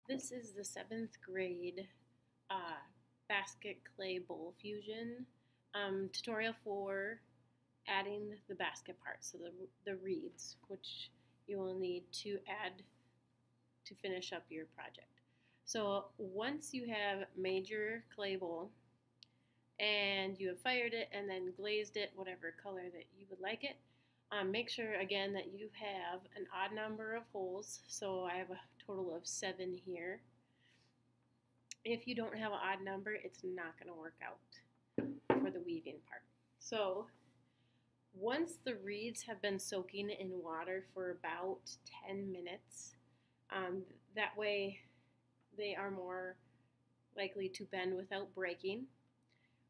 This is the 7th grade uh, basket clay bowl fusion tutorial for adding the basket parts, so the reeds, which you will need to add to finish up your project. So once you have made your clay bowl and you have fired it and then glazed it, whatever color that you would like it, make sure again that you have an odd number of holes. So I have a total of 7 here. If you don't have an odd number, it's not going to work out for the weaving part. So once the reeds have been soaking in water for about 10 minutes, that way they are more likely to bend without breaking.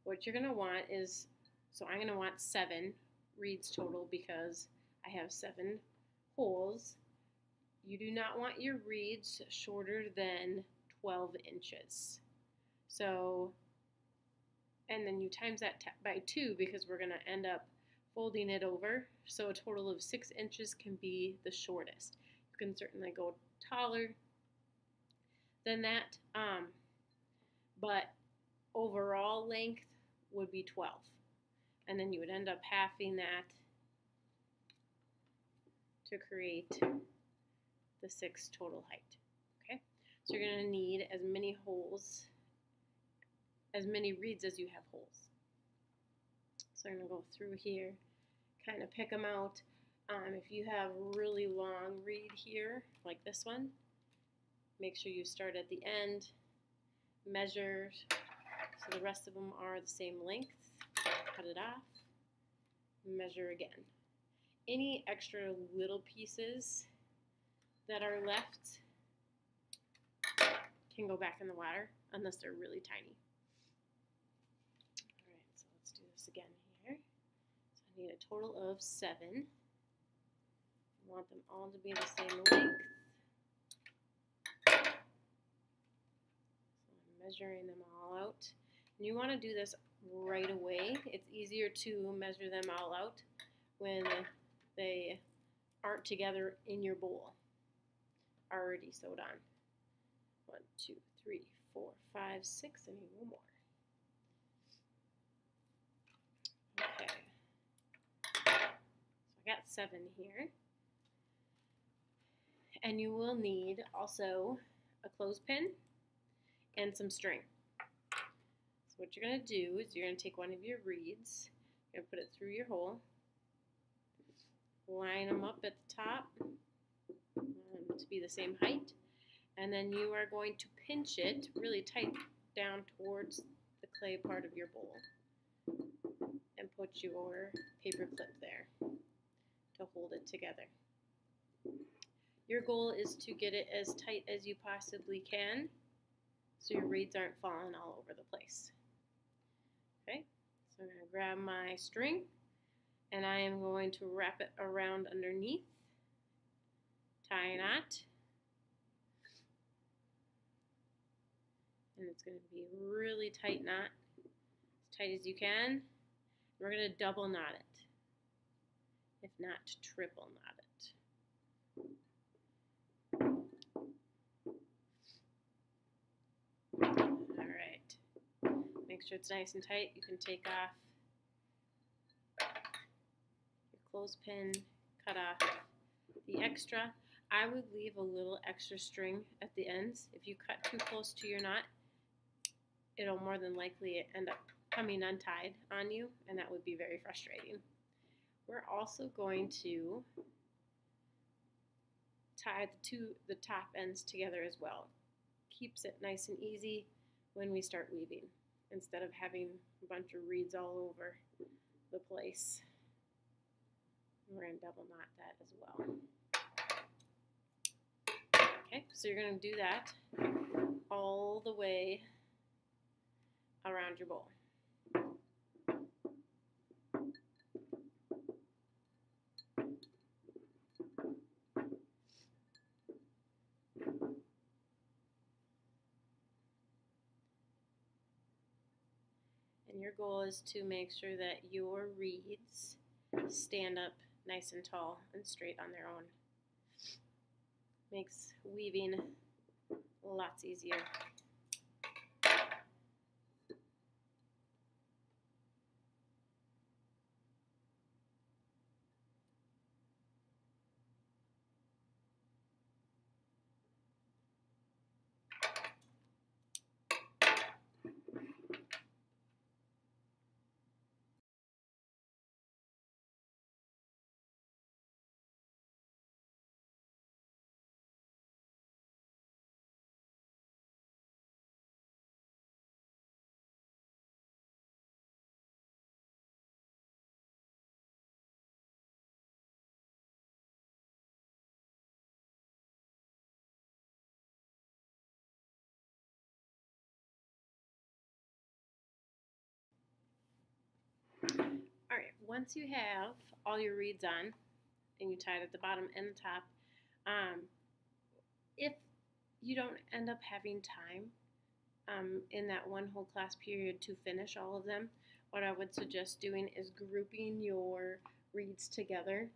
What you're going to want is, so I'm going to want 7 reeds total because I have 7 holes. You do not want your reeds shorter than 12 inches. So, and then you times that by 2 because we're going to end up folding it over. So a total of 6 inches can be the shortest. You can certainly go taller than that, but overall length would be 12. And then you would end up halving that to create the 6 total height. Okay, so you're going to need as many holes, as many reeds as you have holes. So I'm going to go through here, kind of pick them out. If you have really long reed here, like this one, make sure you start at the end, measure so the rest of them are the same length, cut it off, measure again. Any extra little pieces that are left can go back in the water unless they're really tiny. All right, so let's do this again here. So I need a total of 7. I want them all to be the same length. So I'm measuring them all out. And you want to do this right away. It's easier to measure them all out when they aren't together in your bowl, already sewed on. 1, 2, 3, 4, 5, 6. I need one more. Okay. So I got 7 here. And you will need also a clothespin and some string. So what you're going to do is you're going to take one of your reeds, you're going to put it through your hole, line them up at the top to be the same height, and then you are going to pinch it really tight down towards the clay part of your bowl and put your paper clip there to hold it together. Your goal is to get it as tight as you possibly can so your reeds aren't falling all over the place. Okay, so I'm going to grab my string and I am going to wrap it around underneath, tie a knot, and it's going to be a really tight knot, as tight as you can. We're going to double knot it, if not triple knot it. Alright, make sure it's nice and tight. You can take off your clothespin, cut off the extra. I would leave a little extra string at the ends. If you cut too close to your knot, it'll more than likely end up coming untied on you, and that would be very frustrating. We're also going to tie the top ends together as well. Keeps it nice and easy when we start weaving instead of having a bunch of reeds all over the place. We're going to double knot that as well. Okay, so you're going to do that all the way around your bowl. And your goal is to make sure that your reeds stand up nice and tall and straight on their own. Makes weaving lots easier. All right, once you have all your reeds on and you tie it at the bottom and the top, if you don't end up having time in that one whole class period to finish all of them, what I would suggest doing is grouping your reeds together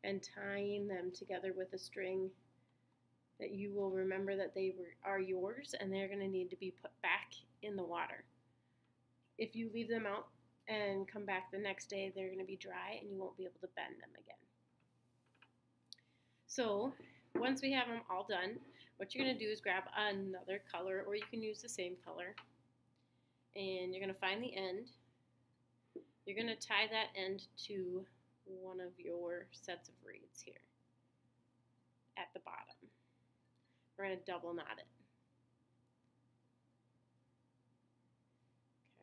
and tying them together with a string that you will remember that are yours and they're going to need to be put back in the water. If you leave them out and come back the next day, they're going to be dry and you won't be able to bend them again. So once we have them all done, what you're going to do is grab another color, or you can use the same color, and you're going to find the end. You're going to tie that end to one of your sets of reeds here at the bottom. We're going to double knot it.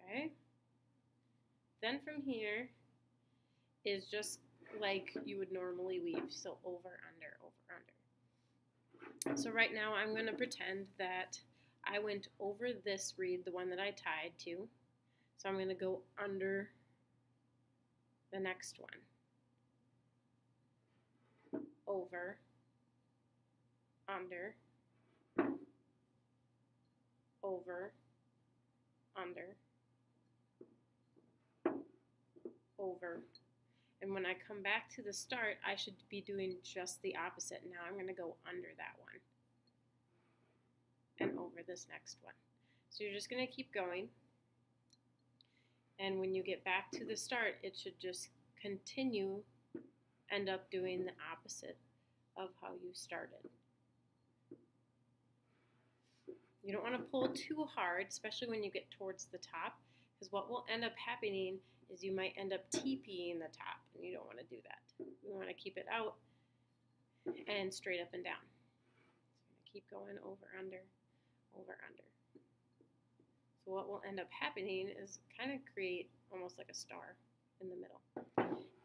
Okay. Then from here is just like you would normally weave, so over, under, over, under. So right now I'm going to pretend that I went over this reed, the one that I tied to, so I'm going to go under the next one. Over, under, over, under, over. And when I come back to the start, I should be doing just the opposite. Now I'm going to go under that one and over this next one. So you're just going to keep going. And when you get back to the start, it should just continue, end up doing the opposite of how you started. You don't want to pull too hard, especially when you get towards the top, because what will end up happening is you might end up TPing the top, and you don't want to do that. You want to keep it out and straight up and down. So keep going over, under, over, under. So what will end up happening is kind of create almost like a star in the middle.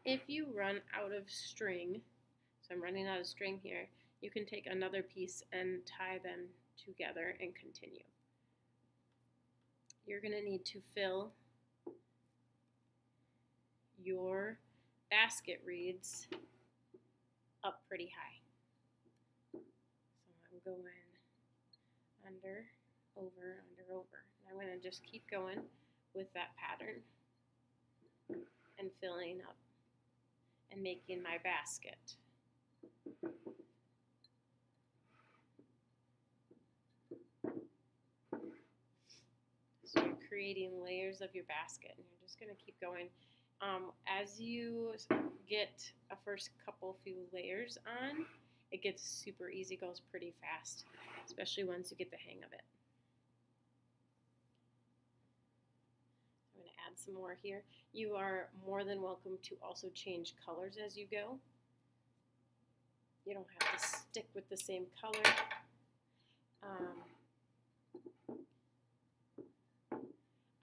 If you run out of string, so I'm running out of string here, you can take another piece and tie them together and continue. You're going to need to fill your basket reeds up pretty high. So I'm going under, over, under, over. And I'm going to just keep going with that pattern and filling up and making my basket. So you're creating layers of your basket, and you're just going to keep going. As you get a first few layers on, it gets super easy, goes pretty fast, especially once you get the hang of it. I'm going to add some more here. You are more than welcome to also change colors as you go. You don't have to stick with the same color.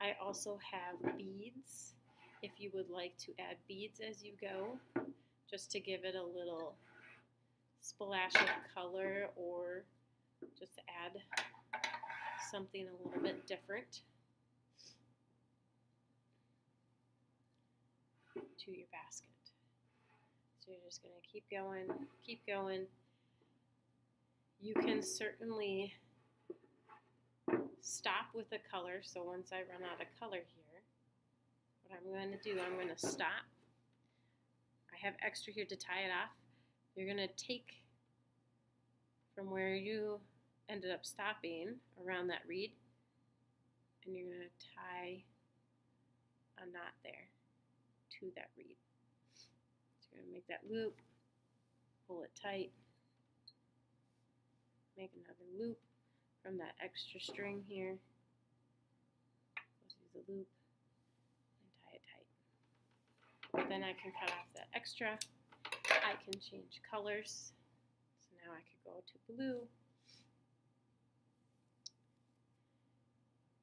I also have beads, if you would like to add beads as you go, just to give it a little splash of color, or just to add something a little bit different to your basket. So you're just going to keep going, keep going. You can certainly stop with a color. So once I run out of color here, what I'm going to do, I'm going to stop. I have extra here to tie it off. You're going to take from where you ended up stopping around that reed, and you're going to tie a knot there to that reed. So you're going to make that loop, pull it tight, make another loop from that extra string here, close the loop, and tie it tight. Then I can cut off that extra. I can change colors. So now I could go to blue.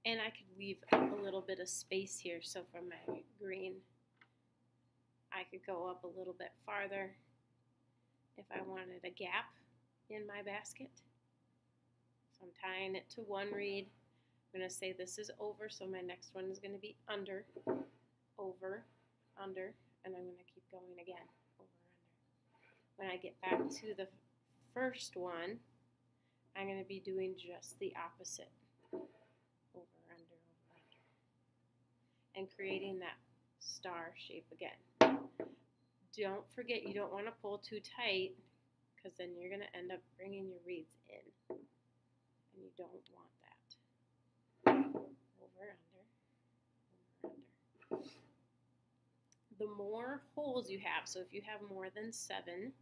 And I could leave a little bit of space here. So from my green, I could go up a little bit farther if I wanted a gap in my basket. So I'm tying it to one reed. I'm going to say this is over, so my next one is going to be under, over, under, and I'm going to keep going again, over, under. When I get back to the first one, I'm going to be doing just the opposite. Over, under, and creating that star shape again. Don't forget, you don't want to pull too tight because then you're going to end up bringing your reeds in, and you don't want that. Over, under, over, under. The more holes you have, so if you have more than 7,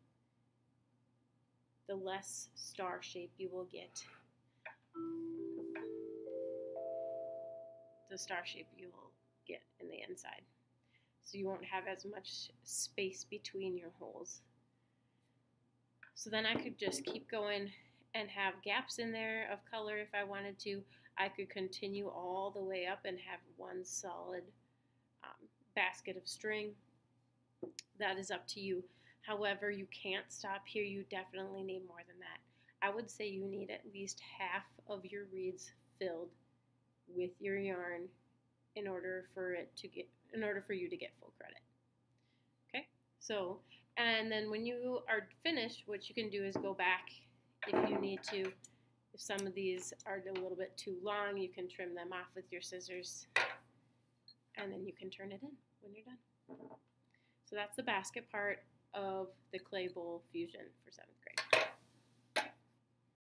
the less star shape you will get. The star shape you will get in the inside. So you won't have as much space between your holes. So then I could just keep going and have gaps in there of color if I wanted to. I could continue all the way up and have one solid basket of string. That is up to you. However, you can't stop here. You definitely need more than that. I would say you need at least half of your reeds filled with your yarn in order for you to get full credit. Okay? So, and then when you are finished, what you can do is go back if you need to. If some of these are a little bit too long, you can trim them off with your scissors, and then you can turn it in when you're done. So that's the basket part of the clay bowl fusion for 7th grade.